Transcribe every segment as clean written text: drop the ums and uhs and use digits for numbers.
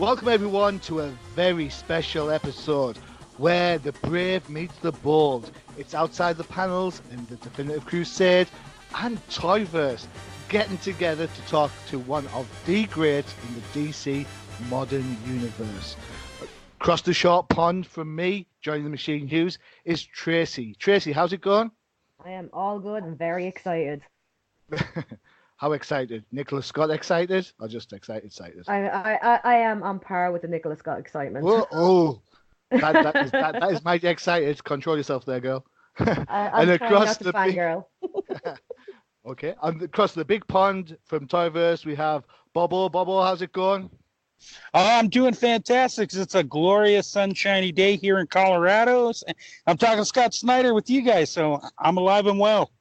Welcome everyone to a very special episode where the brave meets the bold. It's outside the panels in the Definitive Crusade and Toyverse getting together to talk to one of the greats in the DC modern universe. Across the short pond from me, joining the machine Hughes, is Tracy. Tracy, how's it going? I am all good and very excited. How excited? Nicholas Scott excited or just excited? I am on par with the Nicholas Scott excitement. Whoa, that is mighty excited. Control yourself there, girl. I'm trying not to fangirl. Okay, and across the big pond from Toyverse, we have Bobo. Bobo, how's it going? I'm doing fantastic. It's a glorious sunshiny day here in Colorado. I'm talking Scott Snyder with you guys, so I'm alive and well.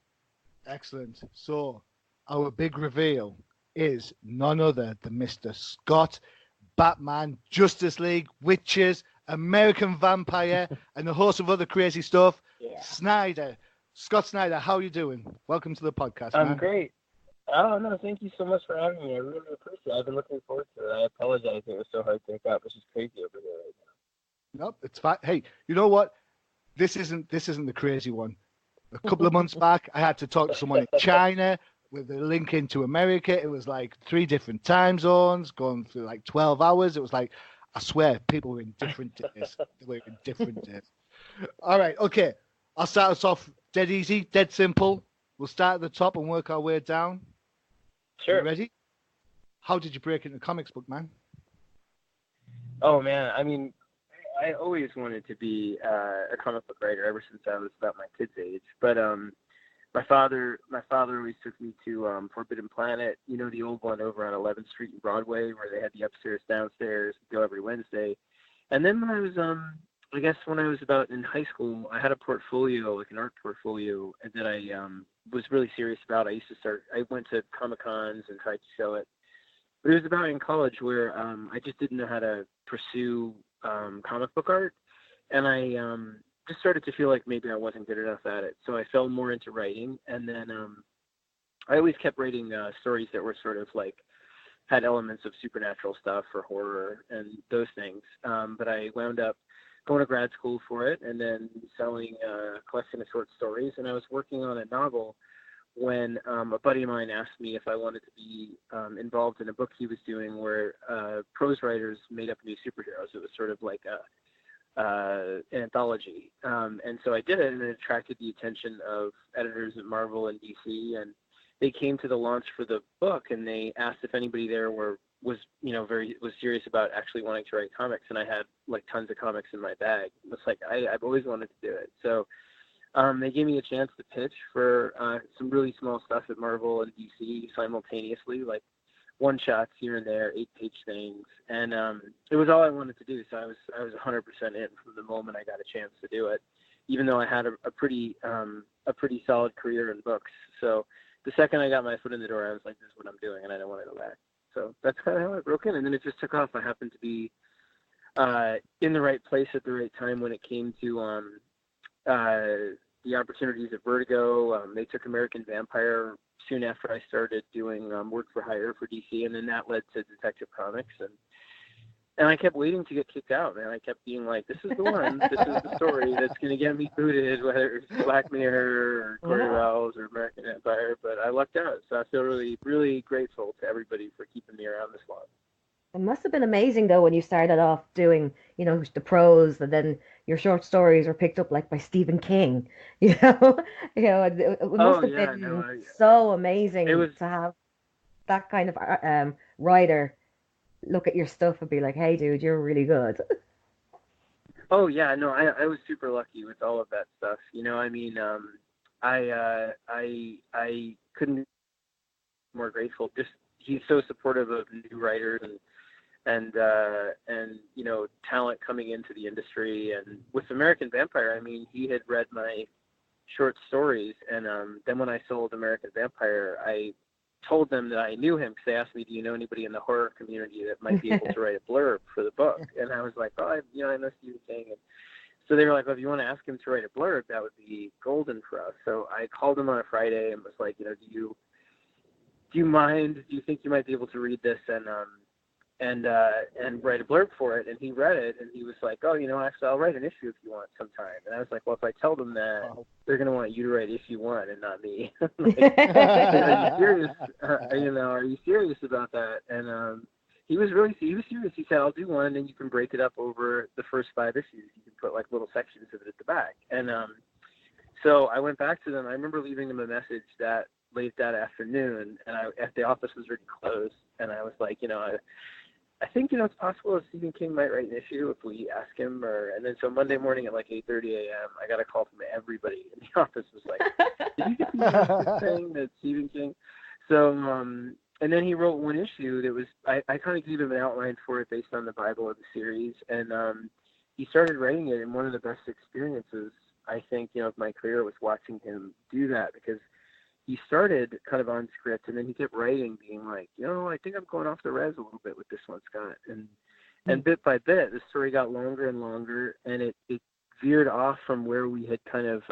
Excellent. So our big reveal is none other than Mr. Scott, Batman, Justice League, Witches, American Vampire, and a host of other crazy stuff. Yeah. Snyder. Scott Snyder, how are you doing? Welcome to the podcast, I'm man. Great. Oh, no, thank you so much for having me. I really appreciate it. I've been looking forward to it. I apologize it was so hard to pick up. It's just crazy over here right now. Nope, it's fine. Hey, you know what? This isn't the crazy one. A couple of months back, I had to talk to someone in China with a link into America. It was like 3 different time zones, going through like 12 hours. It was like, I swear, people were in different days. They were in different days. All right, okay. I'll start us off dead easy, dead simple. We'll start at the top and work our way down. Sure. You ready? How did you break into the comics book, man? Oh, man. I mean, I always wanted to be a comic book writer ever since I was about my kid's age. But my father always took me to Forbidden Planet, you know, the old one over on 11th Street and Broadway where they had the upstairs, downstairs, go every Wednesday. And then when I was, I guess when I was about in high school, I had a portfolio, like an art portfolio that I was really serious about. I went to Comic-Cons and tried to show it. But it was about in college where I just didn't know how to pursue comic book art. And I just started to feel like maybe I wasn't good enough at it. So I fell more into writing. And then I always kept writing stories that were sort of like, had elements of supernatural stuff or horror and those things. But I wound up going to grad school for it and then selling a collection of short stories. And I was working on a novel when a buddy of mine asked me if I wanted to be involved in a book he was doing where prose writers made up new superheroes. It was sort of like an anthology. And so I did it, and it attracted the attention of editors at Marvel and DC. And they came to the launch for the book, and they asked if anybody there was serious about actually wanting to write comics. And I had like tons of comics in my bag. It's like I've always wanted to do it. So they gave me a chance to pitch for some really small stuff at Marvel and DC simultaneously, like one shots here and there, 8-page things. And it was all I wanted to do. So I was 100% in from the moment I got a chance to do it, even though I had a pretty solid career in books. So the second I got my foot in the door, I was like, this is what I'm doing, and I don't want to go back. So that's kind of how I broke in, and then it just took off. I happened to be in the right place at the right time when it came to the opportunities at Vertigo. They took American Vampire soon after I started doing work for hire for DC, and then that led to Detective Comics, and I kept waiting to get kicked out, man. I kept being like, this is the one, this is the story that's going to get me booted, whether it's Black Mirror or Corey Wells or American Empire, but I lucked out. So I feel really, really grateful to everybody for keeping me around this long. It must have been amazing, though, when you started off doing, you know, the prose, and then your short stories were picked up, like, by Stephen King, it must have been so amazing to have that kind of writer look at your stuff and be like, hey, dude, you're really good. Oh, yeah, no, I was super lucky with all of that stuff. You know, I mean, I couldn't be more grateful. Just he's so supportive of new writers and you know, talent coming into the industry. And with American Vampire, I mean, he had read my short stories, and then when I sold American Vampire, I told them that I knew him because they asked me, do you know anybody in the horror community that might be able to write a blurb for the book? And I was like, oh, I know Stephen King. And so they were like, well, if you want to ask him to write a blurb, that would be golden for us. So I called him on a Friday and was like, you know, do you mind, do you think you might be able to read this and write a blurb for it. And he read it, and he was like, "Oh, actually, I'll write an issue if you want sometime." And I was like, "Well, if I tell them that, they're gonna want you to write issue 1 and not me." Like, are you serious? Are you serious about that? And he was serious. He said, "I'll do one, and you can break it up over the first 5 issues. You can put like little sections of it at the back." And so I went back to them. I remember leaving them a message late that afternoon, and the office was already closed, and I was like, I think it's possible that Stephen King might write an issue if we ask him. And then so Monday morning at like 8:30 a.m., I got a call from everybody in the office. Was like, "Did you get the thing that Stephen King?" So and then he wrote one issue that was I kind of gave him an outline for it based on the Bible of the series, and he started writing it. And one of the best experiences I think of my career was watching him do that, because he started kind of on script, and then he kept writing, being like, I think I'm going off the res a little bit with this one, Scott. And bit by bit, the story got longer and longer, and it veered off from where we had kind of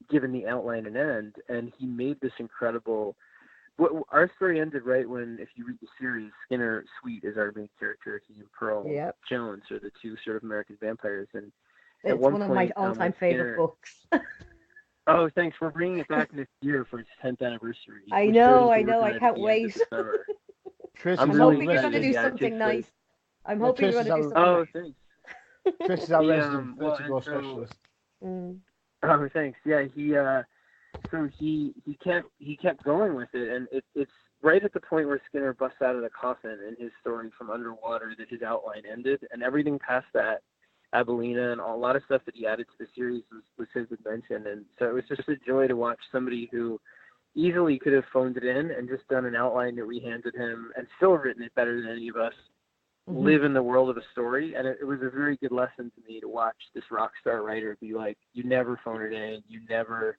given the outline an end. And he made this incredible. Our story ended right when, if you read the series, Skinner Sweet is our main character. He and Pearl Jones are the two sort of American vampires, and it's one of my all-time favorite books. Oh, thanks. We're bringing it back next year for its 10th anniversary. I know. I can't wait. I'm hoping you're going to do something nice. I'm hoping you're going to do something nice. Thanks. Chris is our resident vertigo specialist. Oh, thanks. Yeah, he kept going with it, and it's right at the point where Skinner busts out of the coffin in his story from underwater that his outline ended, and everything past that, Abelina and a lot of stuff that he added to the series was his invention. And so it was just a joy to watch somebody who easily could have phoned it in and just done an outline that we handed him and still written it better than any of us live in the world of a story. And it was a very good lesson to me to watch this rock star writer be like, you never phone it in. You never,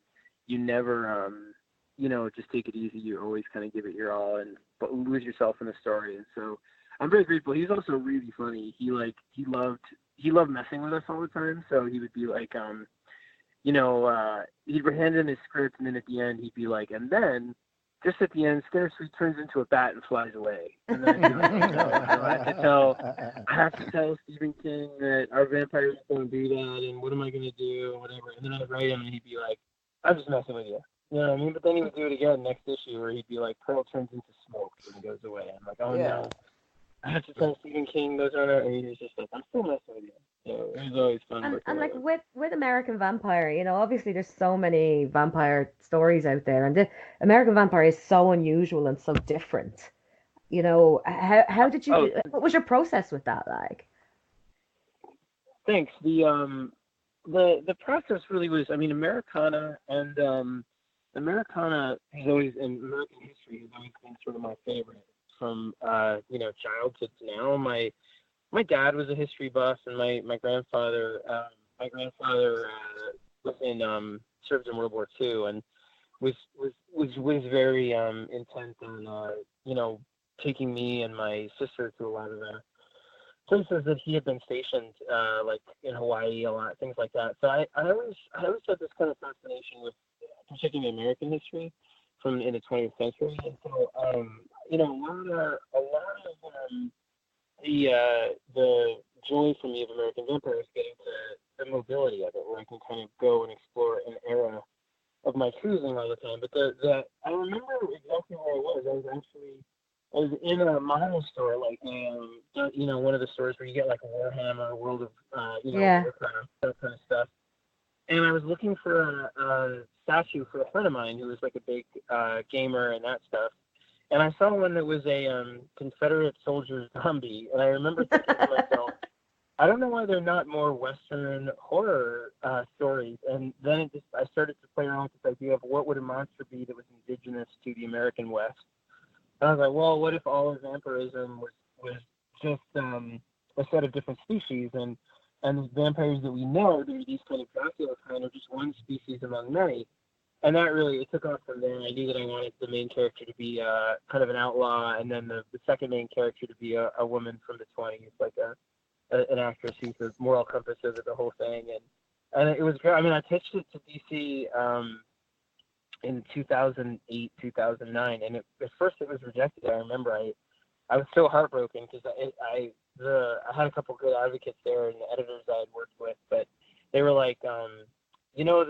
just take it easy. You always kind of give it your all but lose yourself in the story. And so I'm very grateful. He's also really funny. He loved messing with us all the time. So he would be like, he'd hand in his script, and then at the end he'd be like, and then just at the end, Skinner Sweet turns into a bat and flies away. And then I'd be like, I have to tell Stephen King that our vampires don't do that, and what am I going to do, or whatever. And then I'd write him, and he'd be like, I'm just messing with you. You know what I mean? But then he would do it again next issue, where he'd be like, Pearl turns into smoke and goes away. I'm like, no. I have to tell Stephen King those are, and he was just like, I'm still messing with you. So it was always fun. And like with American Vampire, obviously there's so many vampire stories out there, and the American Vampire is so unusual and so different. How did you? What was your process with that like? Thanks. The process really was. I mean, Americana and Americana has always, in American history, has always been sort of my favorite. From childhood to now. My dad was a history buff, and my grandfather was served in World War II and was very intent on taking me and my sister to a lot of the places that he had been stationed, like in Hawaii a lot, things like that. So I always had this kind of fascination with particularly American history from in the 20th century, and so a lot of the joy for me of American Vampire is getting to the mobility of it, where I can kind of go and explore an era of my cruising all the time. But I remember exactly where I was. I was in a model store, like one of the stores where you get like a Warhammer, World of Warcraft, that kind of stuff. And I was looking for a statue for a friend of mine who was like a big gamer and that stuff. And I saw one that was a Confederate soldier zombie. And I remember thinking to myself, I don't know why they're not more Western horror stories. And then I started to play around with this idea of what would a monster be that was indigenous to the American West. And I was like, well, what if all of vampirism was just a set of different species? And the vampires that we know, they're these kind of Dracula kind of just one species among many. And that really, it took off from there. I knew that I wanted the main character to be kind of an outlaw, and then the second main character to be a woman from the 20s, like an actress who's the moral compass of the whole thing. And it was great. I mean, I pitched it to DC in 2008, 2009, and at first it was rejected. I remember I was so heartbroken because I had a couple good advocates there and the editors I had worked with, but they were like, you know,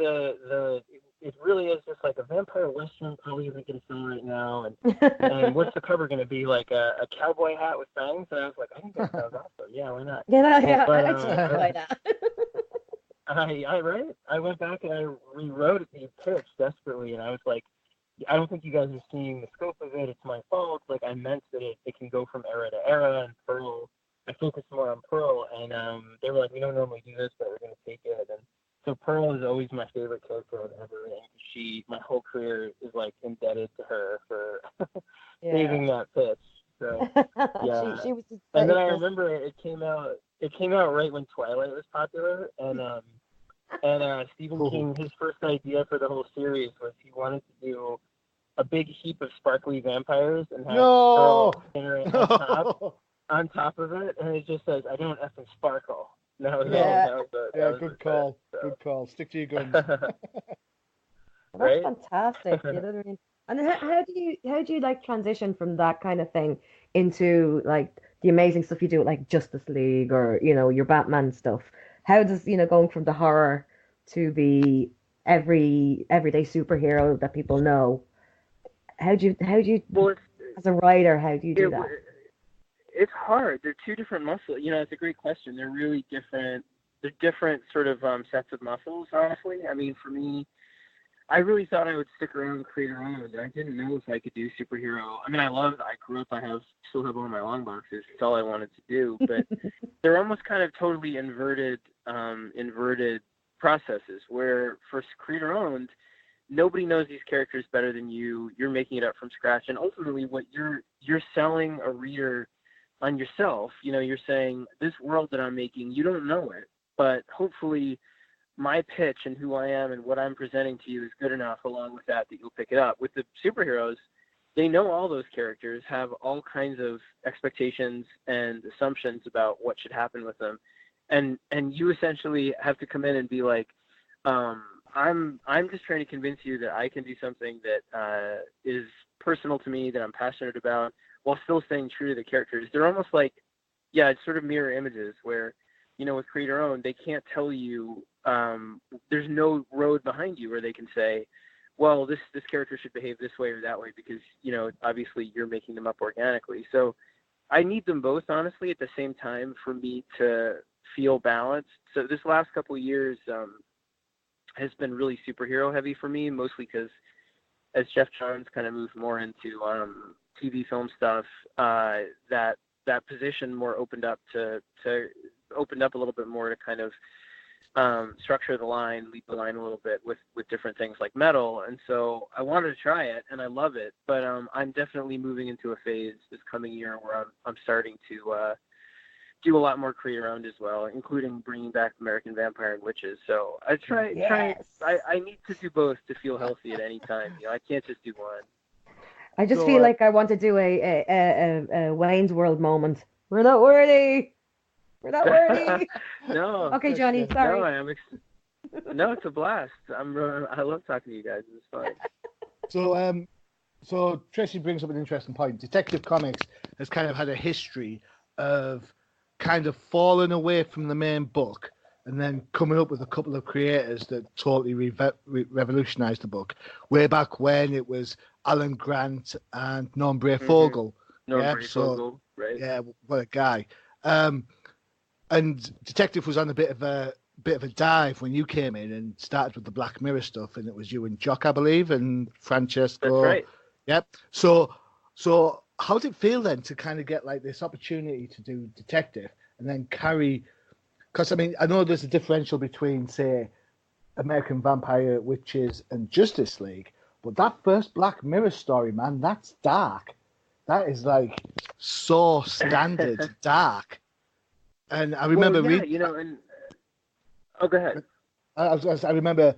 it really is just like a vampire western, probably isn't going to sell right now, and what's the cover going to be, like a cowboy hat with fangs? And I was like, I think that sounds awesome. Yeah, why not? Yeah, but, I'd try that. I went back and I rewrote the pitch desperately, and I was like, I don't think you guys are seeing the scope of it. It's my fault. Like, I meant that it can go from era to era, and Pearl, I focused more on Pearl, and they were like, we don't normally do this, but we're going to take it. And so Pearl is always my favorite character ever, and my whole career is like indebted to her for saving that pitch. So yeah, she was just and then I remember it came out right when Twilight was popular, and Stephen King, his first idea for the whole series was he wanted to do a big heap of sparkly vampires and have Pearl on top of it, and it just says, I don't effing sparkle. Good call. So. Good call. Stick to your guns. That's right? Fantastic. You know what I mean? And how do you like transition from that kind of thing into like the amazing stuff you do with like Justice League or, you know, your Batman stuff? How does, you know, going from the horror to the everyday superhero that people know, how do you as a writer, how do you do that? It's hard. They're two different muscles. You know, it's a great question. They're really different. They're different sort of sets of muscles, honestly. I mean, for me, I really thought I would stick around and create around. I didn't know if I could do superhero. I mean, I grew up, still have all my long boxes. It's all I wanted to do. But they're almost kind of totally inverted processes where for creator owned, nobody knows these characters better than you. You're making it up from scratch. And ultimately what you're selling a reader on yourself. You know, you're saying this world that I'm making, you don't know it, but hopefully my pitch and who I am and what I'm presenting to you is good enough along with that you'll pick it up. With the superheroes, they know all those characters, have all kinds of expectations and assumptions about what should happen with them. And you essentially have to come in and be like, I'm just trying to convince you that I can do something that is personal to me, that I'm passionate about, while still staying true to the characters. They're almost like, it's sort of mirror images where, you know, with creator owned, they can't tell you, there's no road behind you where they can say, well, this character should behave this way or that way because, you know, obviously you're making them up organically. So I need them both, honestly, at the same time for me to feel balanced. So this last couple of years has been really superhero heavy for me, mostly because as Jeff Johns kind of moved more into TV film stuff, that position more opened up opened up a little bit more to kind of structure the line, lead the line a little bit with different things like metal. And so I wanted to try it and I love it, but I'm definitely moving into a phase this coming year where I'm starting to do a lot more creator owned as well, including bringing back American Vampire and Witches. So I I need to do both to feel healthy at any time. You know, I can't just do one. I just feel like I want to do a Wayne's World moment. We're not worthy. We're not worthy. No. Okay, Johnny. Sorry. No, no, it's a blast. I love talking to you guys. It's fun. So Tracy brings up an interesting point. Detective Comics has kind of had a history of kind of falling away from the main book and then coming up with a couple of creators that totally revolutionized the book. Way back when it was Alan Grant and Norm Brayfogle. Norm Brayfogle, right? Yeah, what a guy. And Detective was on a bit of a dive when you came in and started with the Black Mirror stuff, and it was you and Jock, I believe, and Francesco. That's right. Yep. So how did it feel then to kind of get like this opportunity to do Detective and then carry? Because I mean, I know there's a differential between, say, American Vampire, Witches, and Justice League, but that first Black Mirror story, man, that's dark. That is like so standard dark. And I remember reading. You know, and go ahead. I remember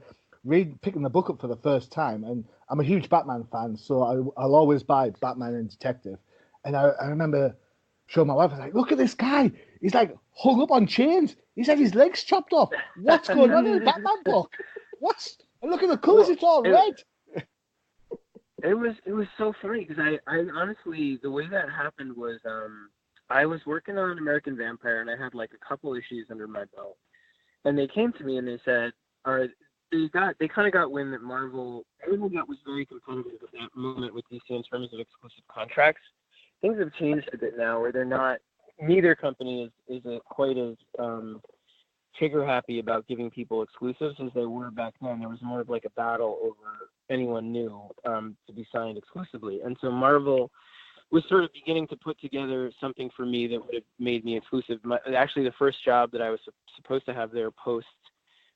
picking the book up for the first time, and I'm a huge Batman fan, so I'll always buy Batman and Detective. And I remember showing my wife, I was like, look at this guy. He's like hung up on chains. He's had his legs chopped off. What's going on in the Batman book? And look at the colours, it's all red. It was so funny because I honestly, the way that happened was I was working on American Vampire and I had like a couple issues under my belt, and they came to me and they said, all right, they kind of got wind that Marvel, everything that was very competitive at that moment with DC in terms of exclusive contracts. Things have changed a bit now where they're not, neither company is quite as trigger happy about giving people exclusives as they were back then. There was more of like a battle over anyone new to be signed exclusively. And so Marvel was sort of beginning to put together something for me that would have made me exclusive. Actually, the first job that I was supposed to have there post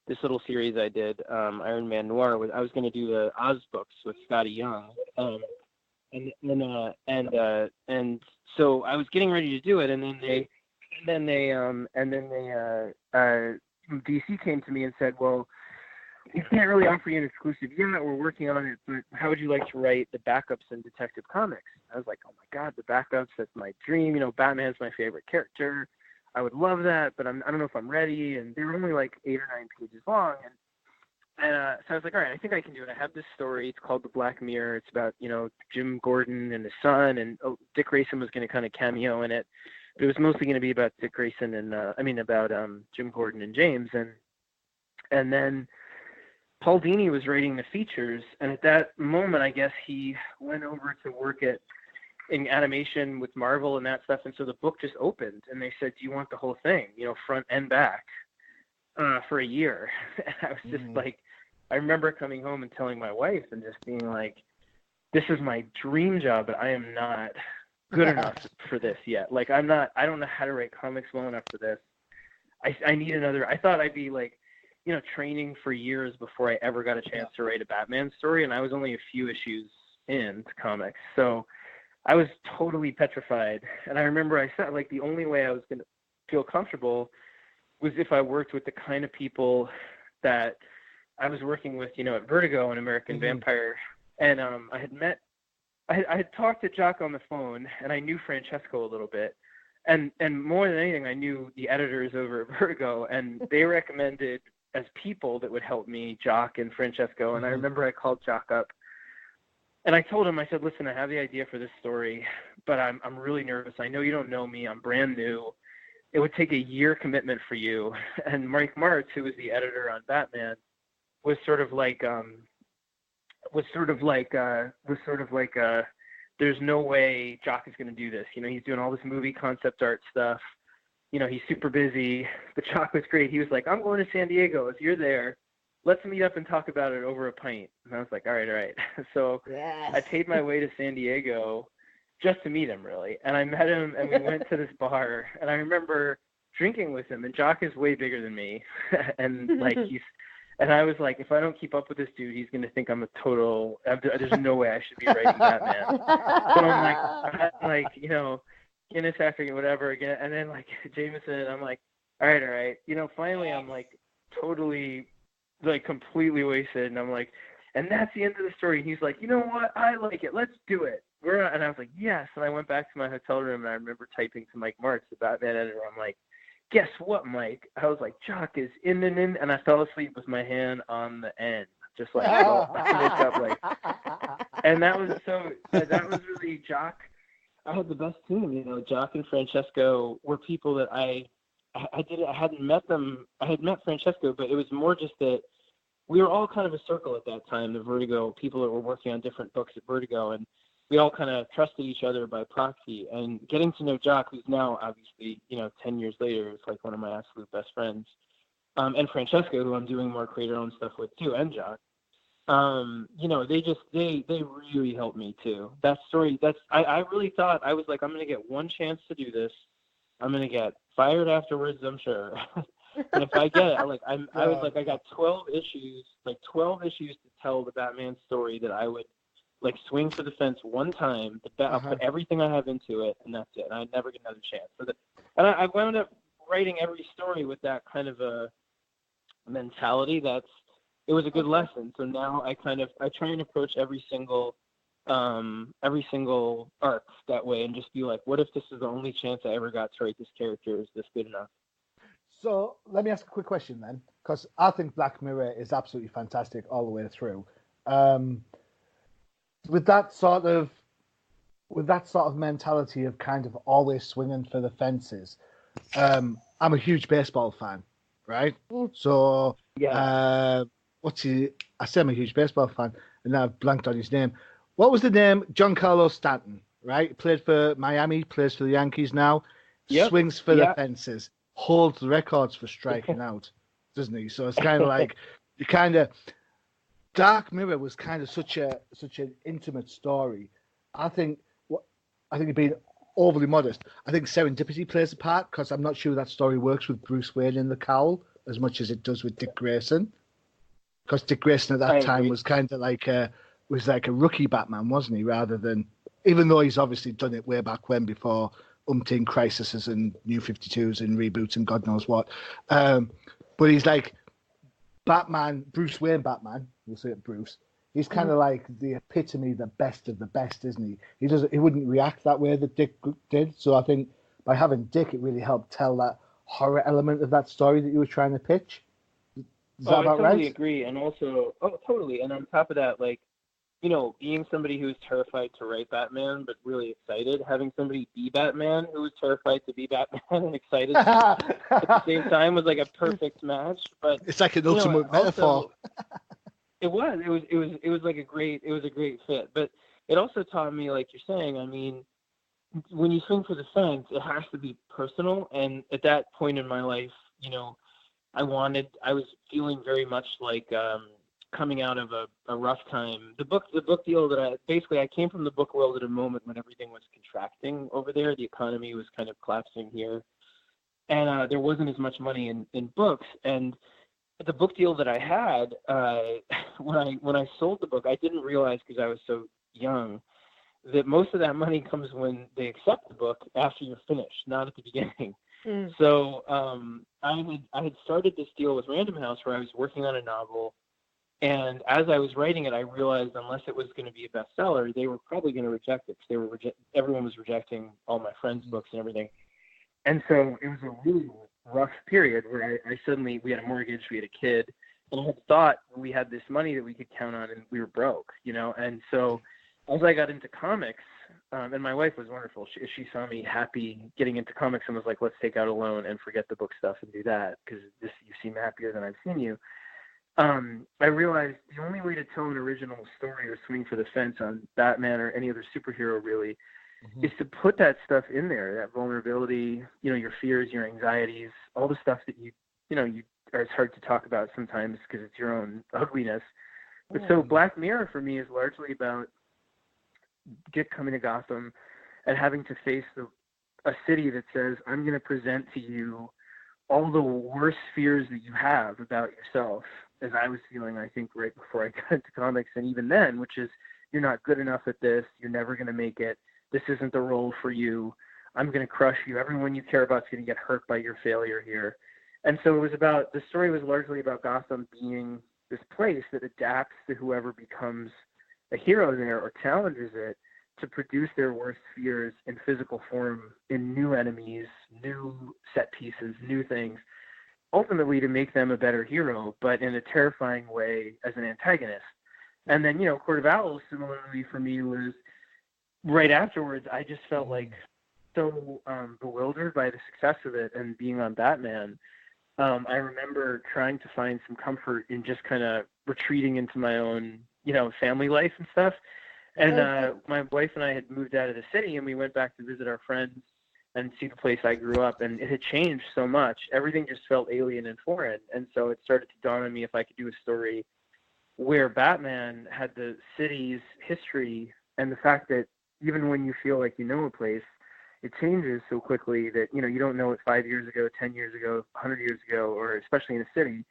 this little series I did, Iron Man Noir, was I was going to do the Oz books with Scotty Young. And so I was getting ready to do it, and then DC came to me and said, well, we can't really offer you an exclusive yet. We're working on it, but how would you like to write the backups in Detective Comics? I was like, oh my God, the backups, that's my dream. You know, Batman's my favorite character. I would love that, but I don't know if I'm ready. And they were only like 8 or 9 pages long. And so I was like, all right, I think I can do it. I have this story. It's called The Black Mirror. It's about, you know, Jim Gordon and his son, and Dick Grayson was going to kind of cameo in it. But it was mostly going to be about Dick Grayson and, about Jim Gordon and James. And then Paul Dini was writing the features. And at that moment, I guess he went over to work in animation with Marvel and that stuff. And so the book just opened and they said, do you want the whole thing, you know, front and back, for a year? And I was just like, I remember coming home and telling my wife and just being like, this is my dream job, but I am not good enough for this yet. Like, I don't know how to write comics well enough for this. I need another, I thought I'd be like, you know, training for years before I ever got a chance to write a Batman story. And I was only a few issues into comics. So I was totally petrified. And I remember I said, like, the only way I was going to feel comfortable was if I worked with the kind of people that I was working with, you know, at Vertigo and American Vampire. And I had talked to Jock on the phone, and I knew Francesco a little bit. And more than anything, I knew the editors over at Vertigo, and they recommended as people that would help me, Jock and Francesco. And I remember I called Jock up, and I told him, I said, listen, I have the idea for this story, but I'm really nervous. I know you don't know me. I'm brand new. It would take a year commitment for you. And Mike Martz, who was the editor on Batman, was sort of like, there's no way Jock is going to do this. You know, he's doing all this movie concept art stuff. You know, he's super busy. But Jock was great. He was like, I'm going to San Diego. If you're there, let's meet up and talk about it over a pint. And I was like, all right. So I paid my way to San Diego just to meet him, really. And I met him, and we went to this bar. And I remember drinking with him. And Jock is way bigger than me. And like and I was like, if I don't keep up with this dude, he's going to think I'm a total, there's no way I should be writing Batman. So I'm like, you know, Guinness after whatever again. And then like Jameson, I'm like, all right. You know, finally I'm like totally, like completely wasted. And I'm like, and that's the end of the story. And he's like, you know what? I like it. Let's do it. And I was like, yes. And I went back to my hotel room and I remember typing to Mike Martz, the Batman editor. I'm like, guess what, Mike? I was like, Jock is in, and I fell asleep with my hand on the end, just like, and that was really Jock. I had the best team, you know. Jock and Francesco were people that I hadn't met them. I had met Francesco, but it was more just that we were all kind of a circle at that time, the Vertigo people that were working on different books at Vertigo, and we all kind of trusted each other by proxy. And getting to know Jock, who's now obviously, you know, 10 years later, is like one of my absolute best friends. And Francesco, who I'm doing more creator-owned stuff with too, and Jock. You know, they really helped me too. That story, I really thought, I was like, I'm going to get one chance to do this. I'm going to get fired afterwards, I'm sure. And if I get it, I was like, I got 12 issues to tell the Batman story that I would like swing for the fence one time. I'll put everything I have into it, and that's it. And I'd never get another chance. And I wound up writing every story with that kind of a mentality. It was a good lesson. So now I try and approach every single arc that way, and just be like, what if this is the only chance I ever got to write this character? Is this good enough? So let me ask a quick question then, because I think Black Mirror is absolutely fantastic all the way through. with that sort of mentality of kind of always swinging for the fences, I'm a huge baseball fan, right? So Yeah. I say I'm a huge baseball fan, and now I've blanked on his name. What was the name? Giancarlo Stanton, right? Played for Miami, plays for the Yankees now. Yep. Swings for the fences, holds the records for striking out, doesn't he? So it's kind of like you kind of Dark Mirror was kind of such an intimate story. I think you're being overly modest. I think serendipity plays a part because I'm not sure that story works with Bruce Wayne in the cowl as much as it does with Dick Grayson. Because Dick Grayson at that time was kind of like a rookie Batman, wasn't he? Rather than, even though he's obviously done it way back when before umpteen crises and New 52s and reboots and God knows what. But he's like Batman, Bruce Wayne Batman. We'll say it, Bruce. He's kind of like the epitome, the best of the best, isn't he? He wouldn't react that way that Dick did. So I think by having Dick, it really helped tell that horror element of that story that you were trying to pitch. Is that about right? I totally agree. And also, totally. And on top of that, like, you know, being somebody who's terrified to write Batman, but really excited, having somebody be Batman who was terrified to be Batman and excited at the same time was like a perfect match. But it's like an ultimate metaphor. It was like a great fit. But it also taught me, like you're saying, I mean, when you swing for the fence, it has to be personal. And at that point in my life, you know, I was feeling very much like coming out of a rough time. The book deal that I came from the book world at a moment when everything was contracting over there. The economy was kind of collapsing here. And there wasn't as much money in books. And the book deal that I had, when I sold the book, I didn't realize, because I was so young, that most of that money comes when they accept the book after you're finished, not at the beginning. So I had started this deal with Random House where I was working on a novel, and as I was writing it, I realized unless it was going to be a bestseller, they were probably going to reject it, because everyone was rejecting all my friends' books and everything. And so it was a really rough period where we had a mortgage, we had a kid, and I had thought we had this money that we could count on, and we were broke, you know. And so as I got into comics, and my wife was wonderful. She saw me happy getting into comics and was like, let's take out a loan and forget the book stuff and do that, because you seem happier than I've seen you. I realized the only way to tell an original story or swing for the fence on Batman or any other superhero really is to put that stuff in there, that vulnerability, you know, your fears, your anxieties, all the stuff that you it's hard to talk about sometimes because it's your own ugliness. But so Black Mirror for me is largely about Dick coming to Gotham and having to face a city that says, I'm going to present to you all the worst fears that you have about yourself, as I was feeling, I think, right before I got into comics. And even then, which is, you're not good enough at this. You're never going to make it. This isn't the role for you. I'm going to crush you. Everyone you care about is going to get hurt by your failure here. And so the story was largely about Gotham being this place that adapts to whoever becomes a hero there or challenges it to produce their worst fears in physical form, in new enemies, new set pieces, new things, ultimately to make them a better hero, but in a terrifying way as an antagonist. And then, you know, Court of Owls, similarly for me, was right afterwards, I just felt like so bewildered by the success of it and being on Batman. I remember trying to find some comfort in just kind of retreating into my own, you know, family life and stuff. And my wife and I had moved out of the city, and we went back to visit our friends and see the place I grew up. And it had changed so much. Everything just felt alien and foreign. And so it started to dawn on me if I could do a story where Batman had the city's history and the fact that even when you feel like you know a place, it changes so quickly that, you know, you don't know it 5 years ago, 10 years ago, 100 years ago, or especially in a city,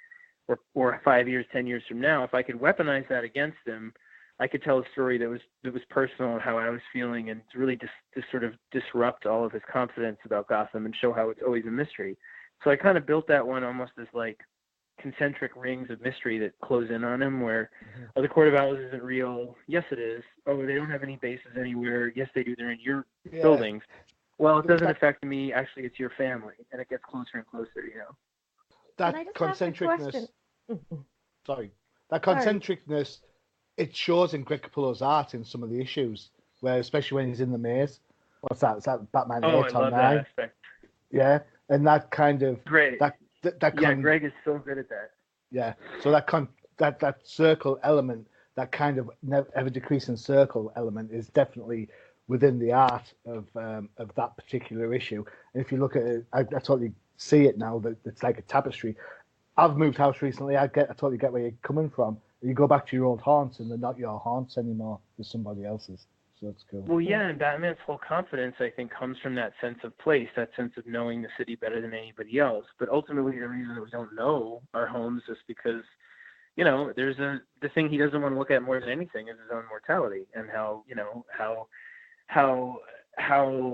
or 5 years, 10 years from now. If I could weaponize that against him, I could tell a story that was personal and how I was feeling, and to really just sort of disrupt all of his confidence about Gotham and show how it's always a mystery. So I kind of built that one almost as like concentric rings of mystery that close in on him, where the Court of Owls isn't real. Yes, it is. Oh, they don't have any bases anywhere. Yes, they do. They're in your buildings. Well, it doesn't affect me. Actually, it's your family, and it gets closer and closer, you know. That concentricness. Sorry, that concentricness it shows in Greg Capullo's art in some of the issues, where especially when he's in the maze. What's that? Is that Batman 8 I or love 9? that aspect. Yeah, and that kind of Great. Greg is so good at that. Yeah, so that circle element, that kind of ever decreasing circle element, is definitely within the art of that particular issue. And if you look at it, I totally see it now that it's like a tapestry. I've moved house recently. I totally get where you're coming from. You go back to your old haunts, and they're not your haunts anymore. They're somebody else's. So that's cool. Well, yeah, and Batman's whole confidence, I think, comes from that sense of place, that sense of knowing the city better than anybody else. But ultimately, the reason that we don't know our homes is because, you know, the thing he doesn't want to look at more than anything is his own mortality, and how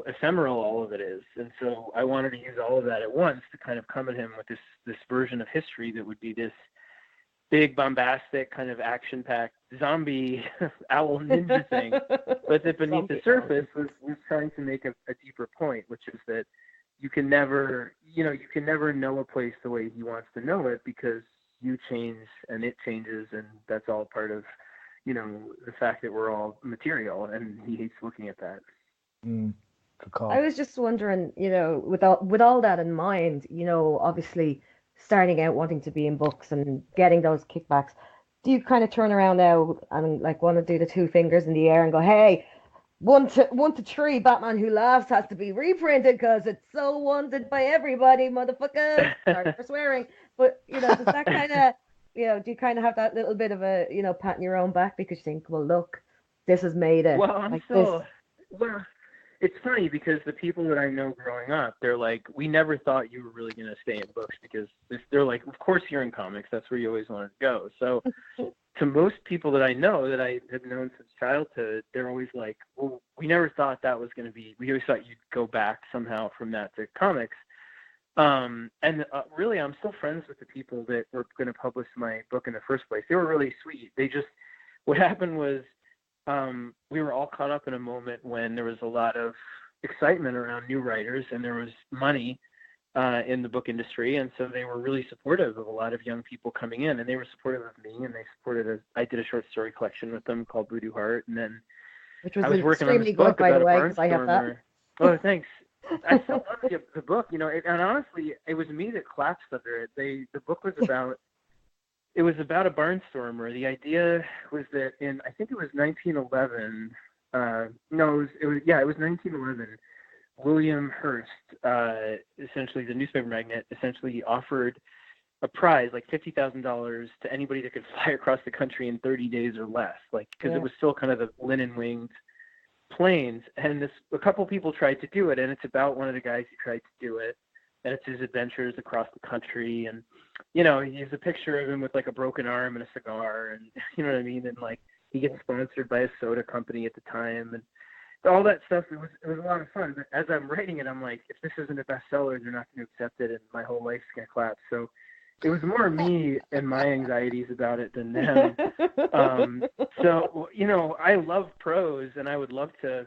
ephemeral all of it is. And so I wanted to use all of that at once to kind of come at him with this version of history that would be this big, bombastic, kind of action-packed zombie owl ninja thing, but that beneath the surface was trying to make a deeper point, which is that you can never know a place the way he wants to know it, because you change and it changes, and that's all part of, you know, the fact that we're all material, and he hates looking at that. Good call. I was just wondering, you know, with all that in mind, you know, obviously starting out wanting to be in books and getting those kickbacks, do you kind of turn around now and like want to do the 2 fingers in the air and go, hey, 1 to 3, Batman Who Laughs has to be reprinted because it's so wanted by everybody, motherfucker. Sorry for swearing, but you know, does that kind of, you know, do you kind of have that little bit of a, you know, patting your own back because you think, well, look, this has made it. Well, it's funny because the people that I know growing up, they're like, we never thought you were really going to stay in books, because they're like, of course you're in comics. That's where you always wanted to go. So to most people that I know that I have known since childhood, they're always like, well, we never thought that was going to be, we always thought you'd go back somehow from that to comics. Really, I'm still friends with the people that were going to publish my book in the first place. They were really sweet. What happened was, we were all caught up in a moment when there was a lot of excitement around new writers, and there was money in the book industry, and so they were really supportive of a lot of young people coming in, and they were supportive of me, and they supported I did a short story collection with them called Voodoo Heart, and then which was I was working on this book by about the way, a because I have that. Oh, thanks. I still love the book, you know, and honestly, it was me that collapsed under it. The book was about. It was about a barnstormer. The idea was that I think it was 1911. It was 1911. William Hearst, essentially the newspaper magnate, essentially offered a prize, like $50,000, to anybody that could fly across the country in 30 days or less, because it was still kind of the linen-winged planes. And a couple people tried to do it, and it's about one of the guys who tried to do it. And it's his adventures across the country, and you know, he has a picture of him with like a broken arm and a cigar, and you know what I mean, and like he gets sponsored by a soda company at the time, and all that stuff. It was a lot of fun. But as I'm writing it, I'm like, if this isn't a bestseller, they're not going to accept it, and my whole life's going to collapse. So it was more me and my anxieties about it than them. So you know, I love prose, and I would love to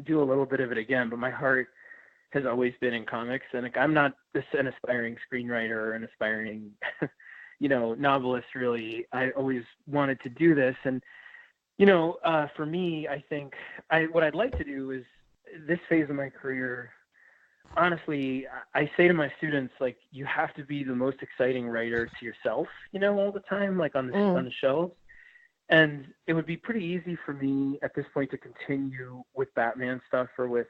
do a little bit of it again, but my heart has always been in comics, and like, I'm not an aspiring screenwriter or an aspiring, you know, novelist, really. I always wanted to do this, and you know, for me, I think what I'd like to do is this phase of my career. Honestly, I say to my students, like, you have to be the most exciting writer to yourself, you know, all the time, like on the shelves. And it would be pretty easy for me at this point to continue with Batman stuff, or with,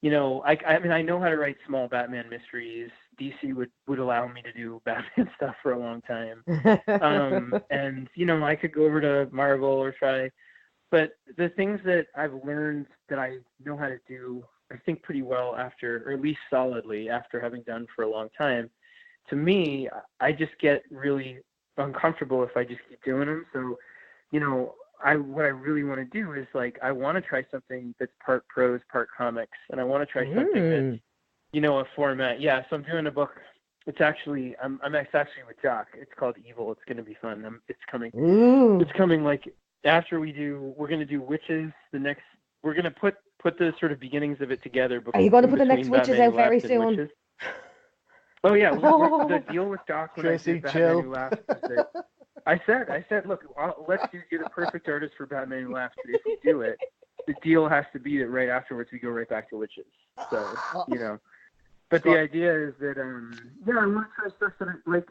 you know, I mean, I know how to write small Batman mysteries. DC would allow me to do Batman stuff for a long time. And, you know, I could go over to Marvel or try. But the things that I've learned that I know how to do, I think pretty well after, or at least solidly after having done for a long time, to me, I just get really uncomfortable if I just keep doing them. So, you know, what I really want to do is, like, I want to try something that's part prose, part comics, and I want to try something that's, you know, a format. Yeah, so I'm doing a book. It's actually, I'm actually with Jock. It's called Evil. It's going to be fun. It's coming. It's coming, like, after we're going to do Witches. We're going to put the sort of beginnings of it together. Are you going to put the next Witches out very soon? Witches. Oh, yeah. The deal with Jock when Tracy, I did chill. Batman Who Laughs is that I said, look, let's you're the perfect artist for Batman Who Laughs, but if we do it, the deal has to be that right afterwards we go right back to witches. So, But the idea is that, I want to try stuff that like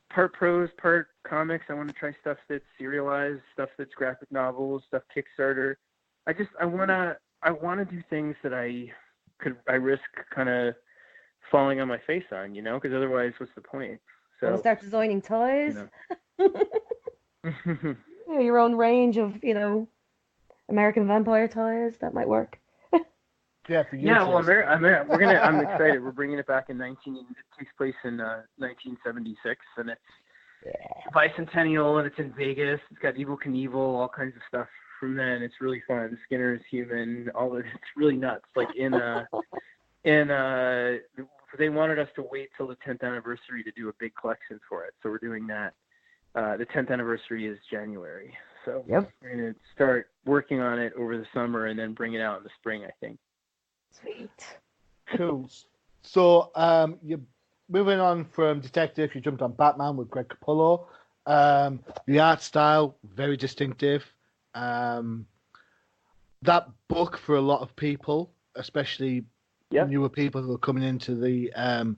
part prose, part comics. I want to try stuff that's serialized, stuff that's graphic novels, stuff Kickstarter. I want to do things that I risk kind of falling on my face on, because otherwise, what's the point? So Want to start designing toys? Your own range of, American Vampire toys that might work. Yeah, for you. Yeah, well, I'm excited. We're bringing it back it takes place in 1976, and it's bicentennial, and it's in Vegas. It's got Evel Knievel, all kinds of stuff from then. It's really fun. Skinner's human, all of it's really nuts. Like they wanted us to wait till the 10th anniversary to do a big collection for it, so we're doing that. The 10th anniversary is January, so we're going to start working on it over the summer and then bring it out in the spring, I think. Sweet. Cool. So you're moving on from Detective, you jumped on Batman with Greg Capullo. The art style, very distinctive. That book for a lot of people, especially newer people who are coming into the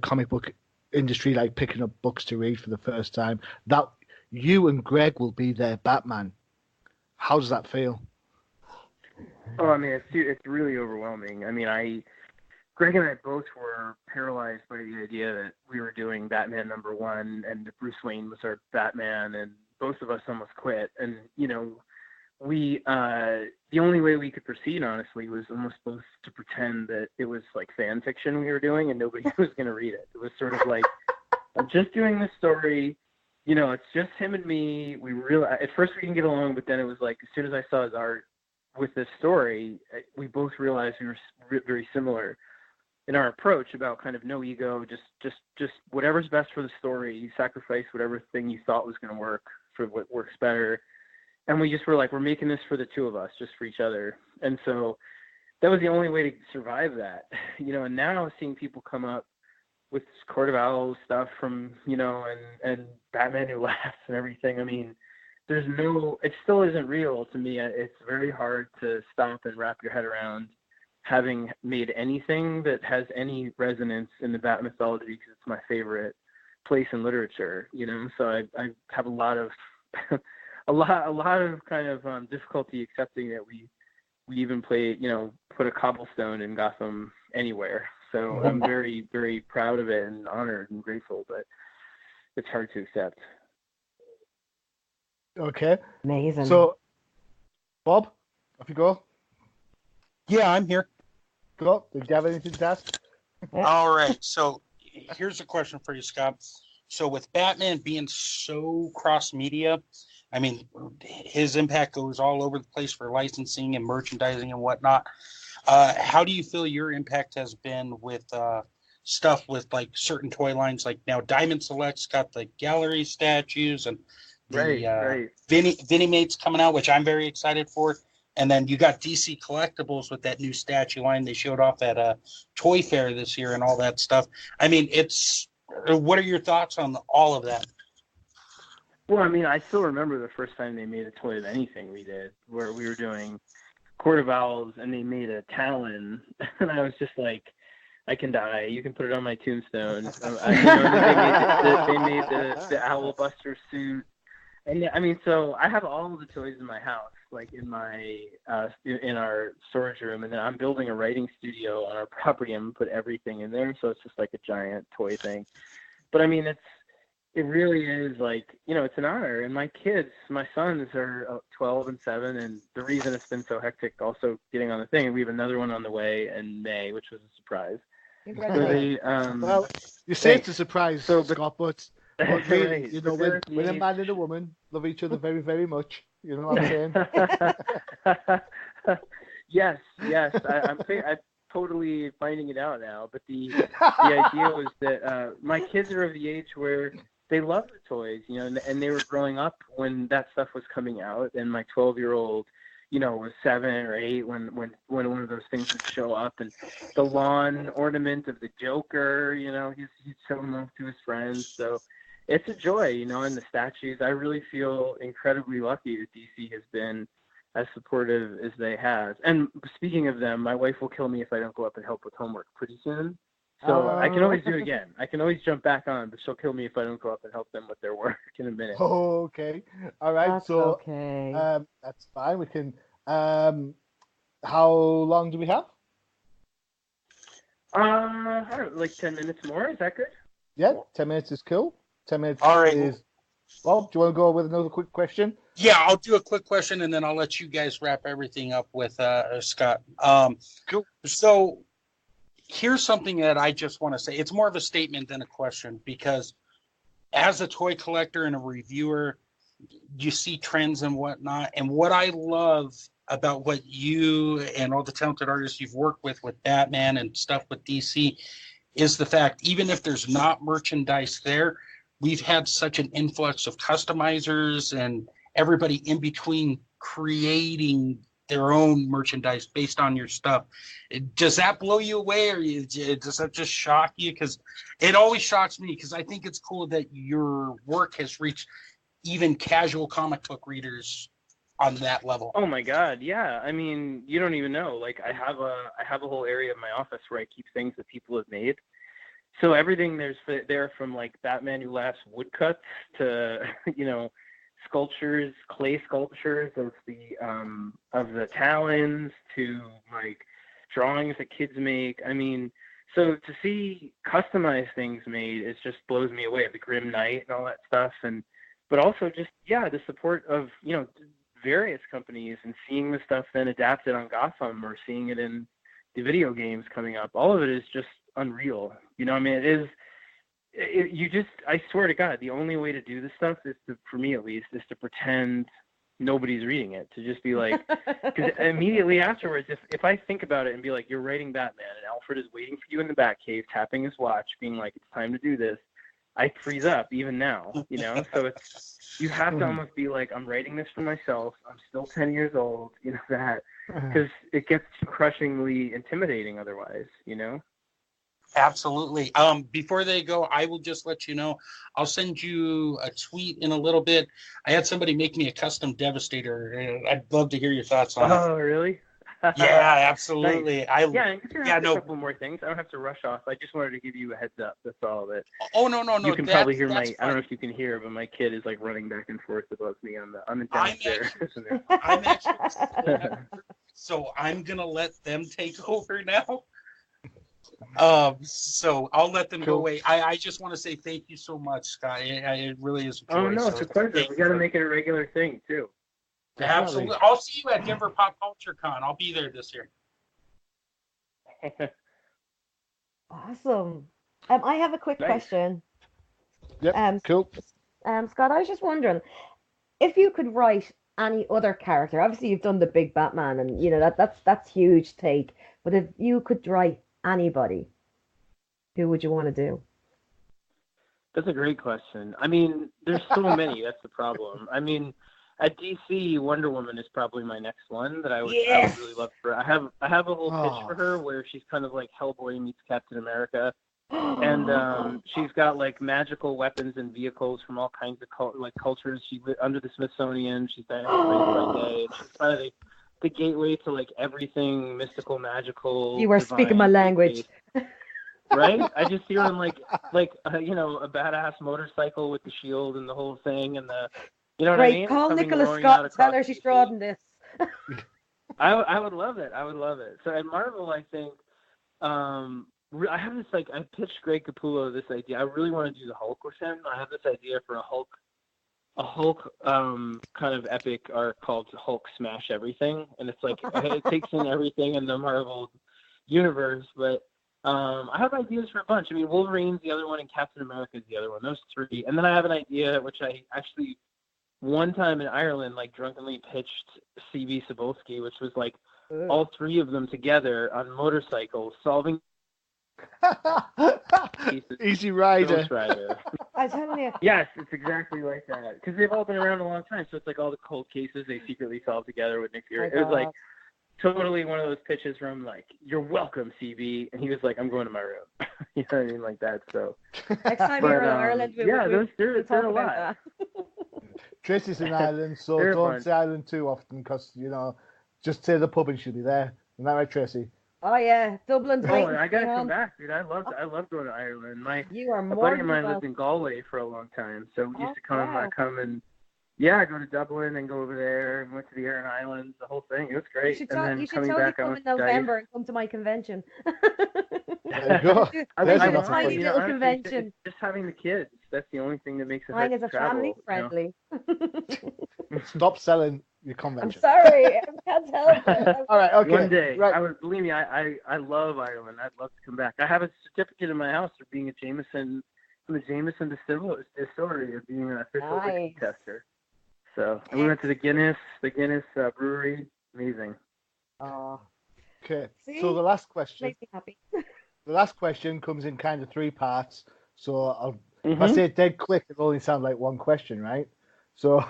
comic book industry, like picking up books to read for the first time, that you and Greg will be their Batman. How does that feel? Oh, I mean, it's really overwhelming. I mean, Greg and I both were paralyzed by the idea that we were doing Batman #1 and that Bruce Wayne was our Batman, and both of us almost quit. And, we the only way we could proceed, honestly, was almost both to pretend that it was like fan fiction we were doing and nobody was going to read it. It was sort of like, I'm just doing this story. It's just him and me. At first we didn't get along, but then it was like, as soon as I saw his art with this story, we both realized we were very similar in our approach about kind of no ego, just whatever's best for the story. You sacrifice whatever thing you thought was going to work for what works better. And we just were like, we're making this for the two of us, just for each other. And so that was the only way to survive that, and now seeing people come up with Court of Owls stuff from, and Batman Who Laughs and everything. I mean, it still isn't real to me. It's very hard to stop and wrap your head around having made anything that has any resonance in the Bat mythology, because it's my favorite place in literature, so I have a lot of a lot of kind of difficulty accepting that we even put a cobblestone in Gotham anywhere. So I'm very, very proud of it and honored and grateful, but it's hard to accept. Okay. Amazing. So, Bob, off you go. Yeah, I'm here. Go. Do you have anything to ask? All right. So here's a question for you, Scott. So with Batman being so cross-media, I mean, his impact goes all over the place for licensing and merchandising and whatnot. How do you feel your impact has been with stuff with like certain toy lines? Like now Diamond Select's got the gallery statues and the Vinimate's coming out, which I'm very excited for. And then you got DC Collectibles with that new statue line they showed off at Toy Fair this year and all that stuff. I mean, what are your thoughts on all of that? Well, I mean, I still remember the first time they made a toy of anything we did, where we were doing Court of Owls, and they made a Talon, and I was just like, I can die. You can put it on my tombstone. They made the Owl Buster suit, and I mean, so I have all of the toys in my house, like in my in our storage room, and then I'm building a writing studio on our property. I'm gonna put everything in there, so it's just like a giant toy thing. But I mean, it really is like, it's an honor. And my sons are 12 and 7. And the reason it's been so hectic also getting on the thing, and we have another one on the way in May, which was a surprise. Well, you say it's a surprise, Scott, but really, right. when a man and a woman love each other very, very much, you know what I'm saying? Yes. I'm totally finding it out now. But the idea was that my kids are of the age where they love the toys, and they were growing up when that stuff was coming out. And my 12-year-old, was 7 or 8 when one of those things would show up. And the lawn ornament of the Joker, he'd show them off to his friends. So it's a joy, you know, and the statues. I really feel incredibly lucky that DC has been as supportive as they have. And speaking of them, my wife will kill me if I don't go up and help with homework pretty soon. So I can always do it again. I can always jump back on, but she'll kill me if I don't go up and help them with their work in a minute. Okay. All right. That's so okay. that's fine. We can. How long do we have? I don't know, like 10 minutes more. Is that good? Yeah, 10 minutes is cool. 10 minutes All right. is. Well, do you want to go with another quick question? Yeah, I'll do a quick question and then I'll let you guys wrap everything up with Scott. Cool. So here's something that I just want to say. It's more of a statement than a question, because as a toy collector and a reviewer, you see trends and whatnot. And what I love about what you and all the talented artists you've worked with Batman and stuff with DC is the fact, even if there's not merchandise there, we've had such an influx of customizers and everybody in between creating their own merchandise based on your stuff. Does that blow you away, or does that just shock you? Because it always shocks me, because I think it's cool that your work has reached even casual comic book readers on that level. Oh my God, yeah. I mean, you don't even know. Like, I have a whole area of my office where I keep things that people have made. So everything there's there, from like Batman Who Laughs woodcuts to sculptures, clay sculptures of the Talons, to like drawings that kids make. I mean, so to see customized things made, it just blows me away. The Grim Knight and all that stuff, but also just the support of various companies, and seeing the stuff then adapted on Gotham, or seeing it in the video games coming up. All of it is just unreal. I mean, it is. I swear to God, the only way to do this stuff is for me at least, is to pretend nobody's reading it. To just be like, because immediately afterwards, if I think about it and be like, you're writing Batman, and Alfred is waiting for you in the Batcave, tapping his watch, being like, it's time to do this, I freeze up even now. So you have to almost be like, I'm writing this for myself. I'm still 10 years old. That, because it gets crushingly intimidating otherwise. Absolutely. Before they go, I will just let you know, I'll send you a tweet in a little bit. I had somebody make me a custom Devastator, and I'd love to hear your thoughts on it. Oh, really? Yeah, absolutely. Nice. A couple more things. I don't have to rush off. I just wanted to give you a heads up. That's all of it. Oh, no. You can probably hear I don't know if you can hear, but my kid is like running back and forth above me on the downstairs. I'm actually so I'm gonna let them take over now. So I'll let them go away. I just want to say thank you so much, Scott. It really is a joy. Oh no, it's a pleasure. We got to make it a regular thing too. Absolutely. I'll see you at Denver Pop Culture Con. I'll be there this year. Awesome. I have a quick question. Yep. Cool. Scott, I was just wondering, if you could write any other character, obviously you've done the big Batman, and that's huge take. But if you could write anybody, who would you want to do? That's a great question. I mean, there's so many. That's the problem. I mean, at DC, Wonder Woman is probably my next one that I would really love for. I have a whole pitch for her where she's kind of like Hellboy meets Captain America, and she's got like magical weapons and vehicles from all kinds of cultures. She under the Smithsonian. She's done by day. And she's kind of the gateway to like everything mystical, magical. You are speaking my language. Right? I just see her in like a badass motorcycle with the shield and the whole thing, and the what I mean? Call Nicholas Scott and tell her she's drawing this. I would love it. So at Marvel, I think I have this I pitched Greg Capullo this idea. I really want to do the Hulk with him. I have this idea for a Hulk kind of epic arc called Hulk Smash Everything, and it's like it takes in everything in the Marvel universe. But I have ideas for a bunch. I mean, Wolverine's the other one, and Captain America's the other one. Those three, and then I have an idea which I actually one time in Ireland drunkenly pitched C.B. Cebulski, which was all three of them together on motorcycles solving. Easy Rider. I'm telling you. Yes, it's exactly like that. Because they've all been around a long time, so it's like all the cold cases they secretly solved together with Nick Fury. It was totally one of those pitches from like, "You're welcome, CB," and he was like, "I'm going to my room." You know what I mean, like that. So Next time you're in Ireland, they're talk a about lot. that. Tracy's in Ireland, so They're don't fun. say Ireland too often, because just say the pub and she'll be there. Isn't that right, Tracy? Oh yeah, Dublin's Oh, waiting. and I gotta for you, come back, dude. I love going to Ireland. You are A more buddy of mine than lived in Galway for a long time, so we used to come. wow. I come and I go to Dublin and go over there and went to the Aran Islands, the whole thing. It was great. You And then should coming totally back, I come went in to November and come to my convention. There you go. There's There's a an offer for tiny you. little honestly, convention. just having the kids. That's the only thing that makes it Mine hard is to a travel. family friendly. Stop selling your I'm convention. sorry, I can't help it. All right, okay. One day, Right. believe me, I love Ireland. I'd love to come back. I have a certificate in my house for being a Jameson, from the Jameson distillery, of being an official whiskey tester. So and we went to the Guinness brewery. Amazing. Okay. See? So the last question. Makes me happy. The last question comes in kind of 3 parts. So if I say it dead quick, it'll only sound like one question, right? So,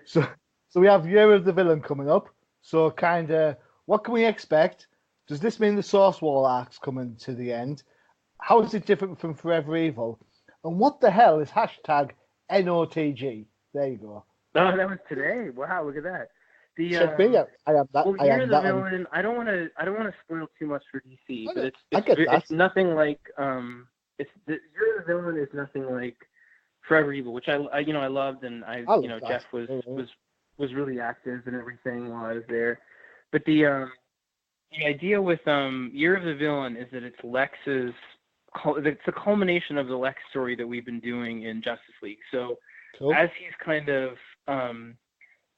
so we have Year of the Villain coming up. So kind of, what can we expect? Does this mean the Source Wall arc's coming to the end? How is it different from Forever Evil? And what the hell is hashtag NOTG? There you go. Oh, that was today. Wow, look at that. Check me out. I am that. Well, I Year am of the that. Villain. I don't want to spoil too much for DC, but that. It's nothing like It's the Year of the Villain is nothing like Forever Evil, which I loved, and Jeff was really active and everything while I was there. But the idea with Year of the Villain is that it's a culmination of the Lex story that we've been doing in Justice League. So as he's kind of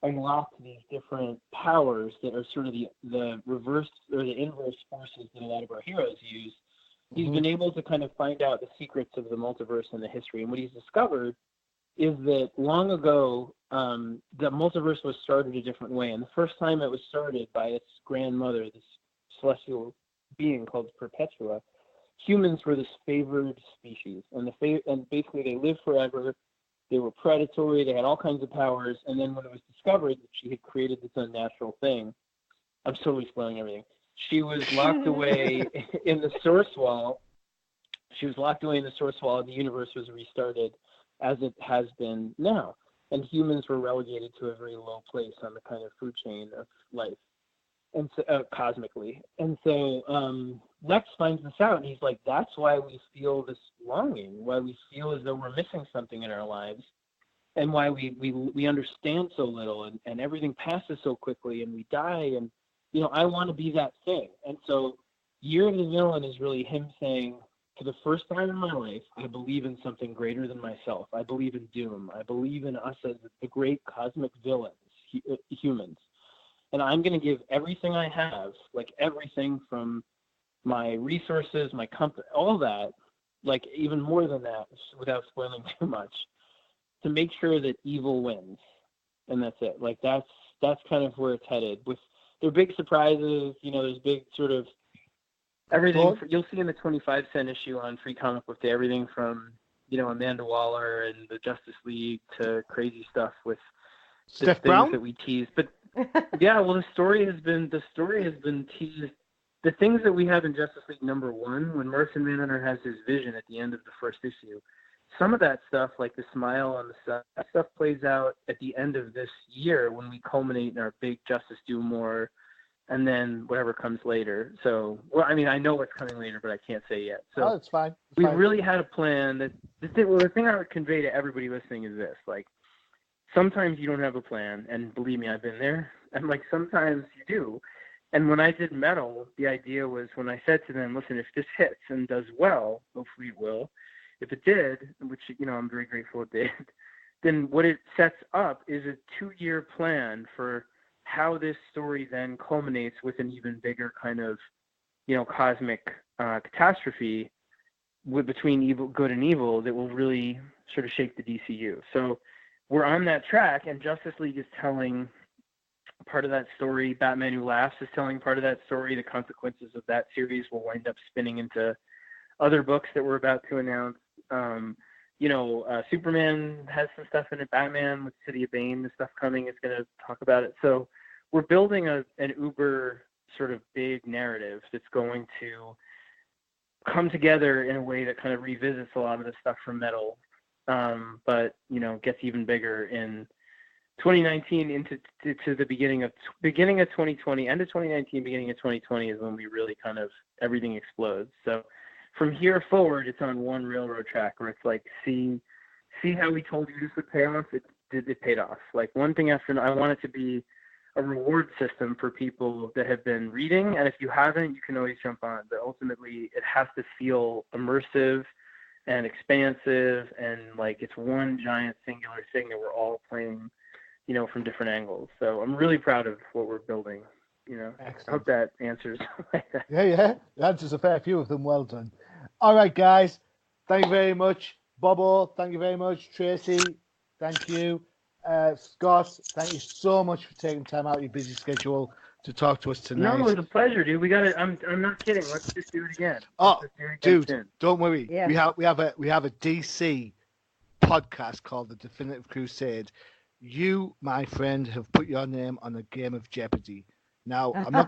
unlocked these different powers that are sort of the reverse or the inverse forces that a lot of our heroes use, he's been able to kind of find out the secrets of the multiverse and the history. And what he's discovered is that long ago, the multiverse was started a different way. And the first time it was started by its grandmother, this celestial being called Perpetua, humans were this favored species. And basically they lived forever. They were predatory. They had all kinds of powers. And then when it was discovered that she had created this unnatural thing, I'm totally spoiling everything. She was locked away in the Source Wall. She was locked away in the Source Wall, and the universe was restarted as it has been now. And humans were relegated to a very low place on the kind of food chain of life, and so, cosmically. And so Lex finds this out, and he's like, that's why we feel this longing, why we feel as though we're missing something in our lives, and why we understand so little, and everything passes so quickly, and we die, and I want to be that thing. And so Year of the Villain is really him saying, for the first time in my life, I believe in something greater than myself. I believe in Doom. I believe in us as the great cosmic villains, humans. And I'm going to give everything I have, like everything from my resources, my company, all that, like even more than that, without spoiling too much, to make sure that evil wins. And that's it. Like that's kind of where it's headed. With their big surprises, there's big sort of everything. You'll see in the 25-cent issue on Free Comic Book Day, everything from Amanda Waller and the Justice League to crazy stuff with Steph things Brown that we tease. But yeah, well, the story has been teased. The things that we have in Justice League #1, when Martian Manhunter has his vision at the end of the first issue, some of that stuff, like the smile on the sun, that stuff plays out at the end of this year when we culminate in our big Justice Do More, and then whatever comes later. So, well, I mean, I know what's coming later, but I can't say yet. So that's fine. We really had a plan. The thing I would convey to everybody listening is this: like, sometimes you don't have a plan, and believe me, I've been there. And like sometimes you do. And when I did Metal, the idea was when I said to them, listen, if this hits and does well, hopefully it will. If it did, which I'm very grateful it did, then what it sets up is a 2-year plan for how this story then culminates with an even bigger kind of, cosmic catastrophe between good and evil that will really sort of shake the DCU. So we're on that track, and Justice League is telling part of that story. Batman Who Laughs is telling part of that story. The consequences of that series will wind up spinning into other books that we're about to announce. Superman has some stuff in it. Batman with City of Bane, the stuff coming is going to talk about it. So we're building an uber sort of big narrative that's going to come together in a way that kind of revisits a lot of the stuff from Metal, but gets even bigger in 2019 into the beginning of 2020, end of 2019, beginning of 2020 is when we really kind of everything explodes. So from here forward, it's on one railroad track where it's like see how we told you this would pay off. It paid off. Like one thing after another. I want it to be a reward system for people that have been reading, and if you haven't, you can always jump on. But ultimately, it has to feel immersive and expansive, and like it's one giant singular thing that we're all playing, from different angles. So I'm really proud of what we're building. I hope that answers. Yeah, the answers a fair few of them. Well done. All right, guys, thank you very much. Bobo, thank you very much. Tracy, thank you. Scott, thank you so much for taking time out of your busy schedule to talk to us tonight. No, it was a pleasure, dude. We got it. I'm not kidding. Let's just do it again. Dude, don't worry. Yeah. We have a DC podcast called The Definitive Crusade. You, my friend, have put your name on a game of Jeopardy. Now, I'm not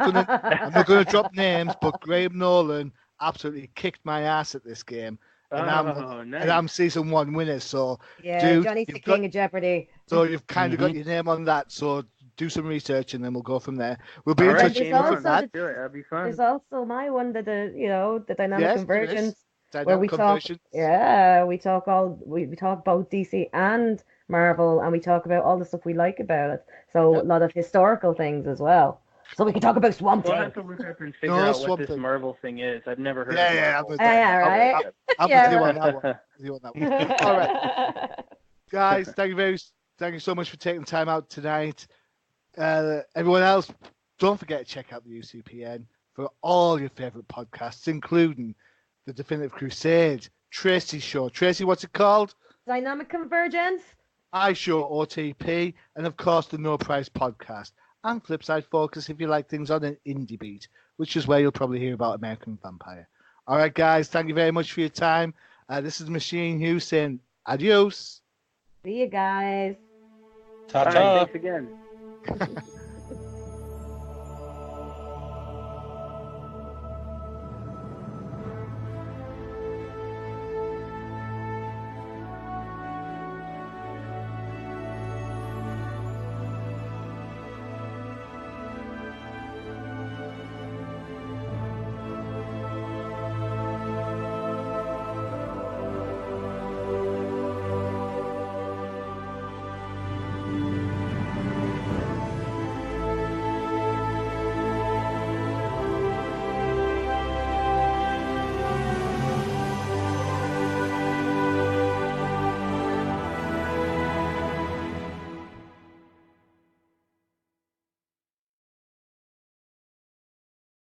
gonna drop names, but Graham Nolan absolutely kicked my ass at this game. And I'm season 1 winner, so dude, Johnny's the king of Jeopardy. So you've kind of got your name on that. So do some research, and then we'll go from there. We'll be in touch with that. That'll be fun. There's also my one, the dynamic convergence, where we talk. We talk both DC and Marvel, and we talk about all the stuff we like about it. So a lot of historical things as well. So we can talk about Swamp Thing. We'll have to look up and figure out what this Marvel thing is. I've never heard of it. Right? I'm with you on that one. All right. Guys, thank you so much for taking time out tonight. Everyone else, don't forget to check out the UCPN for all your favorite podcasts, including The Definitive Crusade, Tracy's show. Tracy, what's it called? Dynamic Convergence. iShow OTP, and of course the No Price podcast. And Flipside Focus if you like things on an indie beat, which is where you'll probably hear about American Vampire. All right, guys, thank you very much for your time. This is Machine Hughes saying adios. See you guys. Ta-ta. Thanks again.